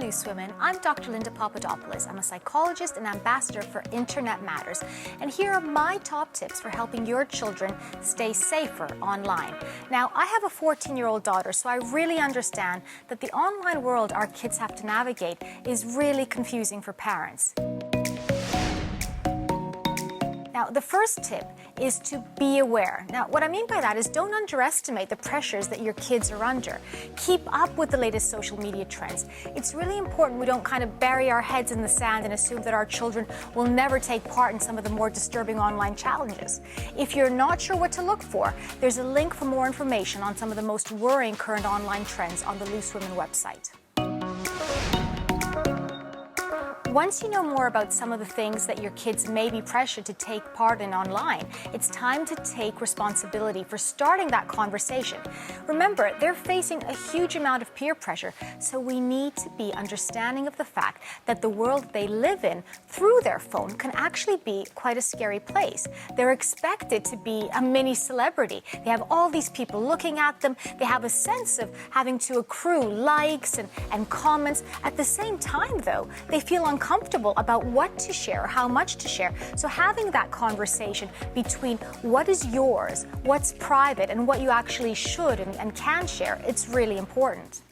Loose Women. I'm Dr. Linda Papadopoulos. I'm a psychologist and ambassador for Internet Matters. And here are my top tips for helping your children stay safer online. Now, I have a 14-year-old daughter, so I really understand that the online world our kids have to navigate is really confusing for parents. Now, the first tip is to be aware. Now, what I mean by that is don't underestimate the pressures that your kids are under. Keep up with the latest social media trends. It's really important we don't kind of bury our heads in the sand and assume that our children will never take part in some of the more disturbing online challenges. If you're not sure what to look for, there's a link for more information on some of the most worrying current online trends on the Loose Women website. Once you know more about some of the things that your kids may be pressured to take part in online, it's time to take responsibility for starting that conversation. Remember, they're facing a huge amount of peer pressure, so we need to be understanding of the fact that the world they live in through their phone can actually be quite a scary place. They're expected to be a mini celebrity. They have all these people looking at them. They have a sense of having to accrue likes and comments. At the same time, though, they feel uncomfortable about what to share, how much to share. So having that conversation between what is yours, what's private, and what you actually should and can share, it's really important.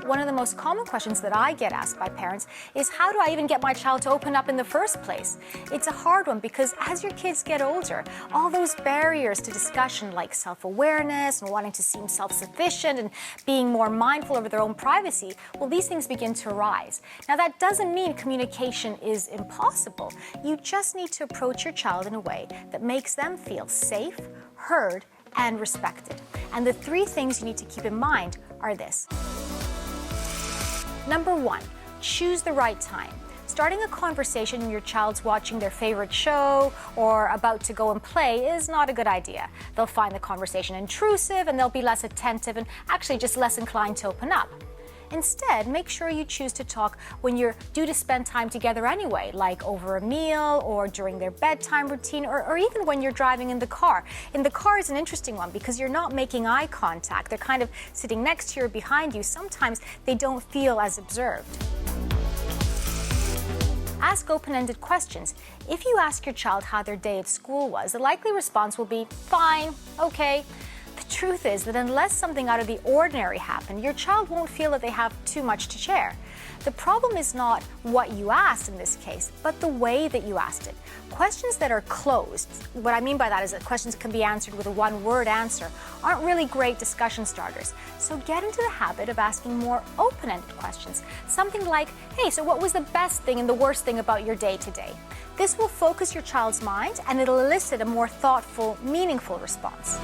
One of the most common questions that I get asked by parents is, how do I even get my child to open up in the first place? It's a hard one because as your kids get older, all those barriers to discussion like self-awareness and wanting to seem self-sufficient and being more mindful over their own privacy, well, these things begin to arise. Now, that doesn't mean communication is impossible. You just need to approach your child in a way that makes them feel safe, heard, and respected. And the three things you need to keep in mind are this. Number one, choose the right time. Starting a conversation when your child's watching their favorite show or about to go and play is not a good idea. They'll find the conversation intrusive and they'll be less attentive and actually just less inclined to open up. Instead, make sure you choose to talk when you're due to spend time together anyway, like over a meal or during their bedtime routine or even when you're driving in the car. In the car is an interesting one because you're not making eye contact. They're kind of sitting next to you or behind you. Sometimes they don't feel as observed. Ask open-ended questions. If you ask your child how their day at school was, the likely response will be, fine, okay. The truth is that unless something out of the ordinary happened, your child won't feel that they have too much to share. The problem is not what you asked in this case, but the way that you asked it. Questions that are closed, what I mean by that is that questions can be answered with a one-word answer, aren't really great discussion starters. So get into the habit of asking more open-ended questions. Something like, hey, so what was the best thing and the worst thing about your day today? This will focus your child's mind and it'll elicit a more thoughtful, meaningful response.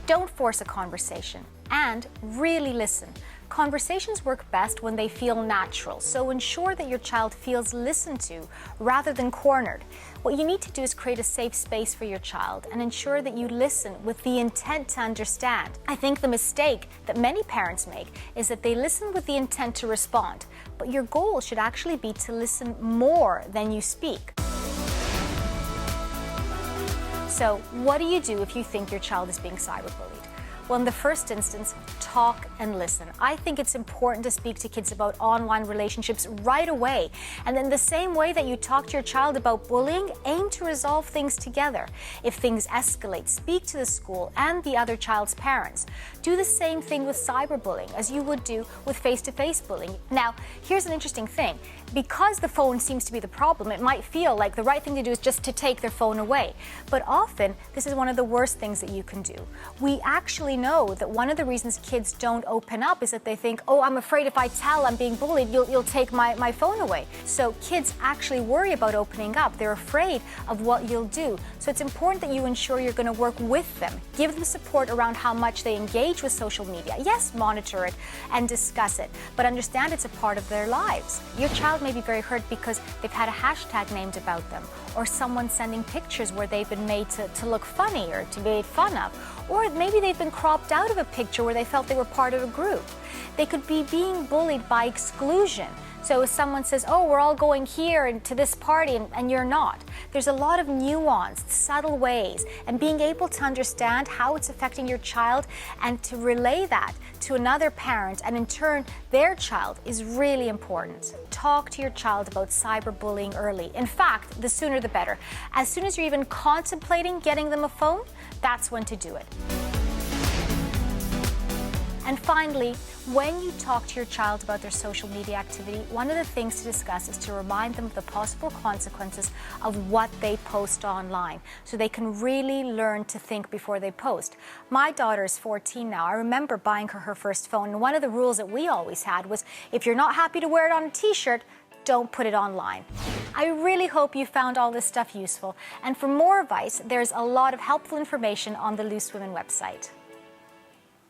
Don't force a conversation and really listen. Conversations work best when they feel natural, so ensure that your child feels listened to rather than cornered. What you need to do is create a safe space for your child and ensure that you listen with the intent to understand. I think the mistake that many parents make is that they listen with the intent to respond, but your goal should actually be to listen more than you speak. So, what do you do if you think your child is being cyberbullied? Well, in the first instance, talk and listen. I think it's important to speak to kids about online relationships right away. And in the same way that you talk to your child about bullying, aim to resolve things together. If things escalate, speak to the school and the other child's parents. Do the same thing with cyberbullying as you would do with face-to-face bullying. Now, here's an interesting thing. Because the phone seems to be the problem, it might feel like the right thing to do is just to take their phone away. But often, this is one of the worst things that you can do. We actually know that one of the reasons kids don't open up is that they think, oh, I'm afraid if I tell I'm being bullied, you'll take my phone away. So kids actually worry about opening up. They're afraid of what you'll do. So it's important that you ensure you're going to work with them. Give them support around how much they engage with social media. Yes, monitor it and discuss it, but understand it's a part of their lives. Your child may be very hurt because they've had a hashtag named about them, or someone sending pictures where they've been made to look funny or to be made fun of. Or maybe they've been cropped out of a picture where they felt they were part of a group. They could be being bullied by exclusion. So if someone says, oh, we're all going here and to this party, and you're not, there's a lot of nuanced, subtle ways, and being able to understand how it's affecting your child and to relay that to another parent and in turn their child is really important. Talk to your child about cyberbullying early. In fact, the sooner the better. As soon as you're even contemplating getting them a phone, that's when to do it. And finally, when you talk to your child about their social media activity, one of the things to discuss is to remind them of the possible consequences of what they post online, so they can really learn to think before they post. My daughter is 14 now. I remember buying her first phone, and one of the rules that we always had was, if you're not happy to wear it on a t-shirt, don't put it online. I really hope you found all this stuff useful, and for more advice, there's a lot of helpful information on the Loose Women website.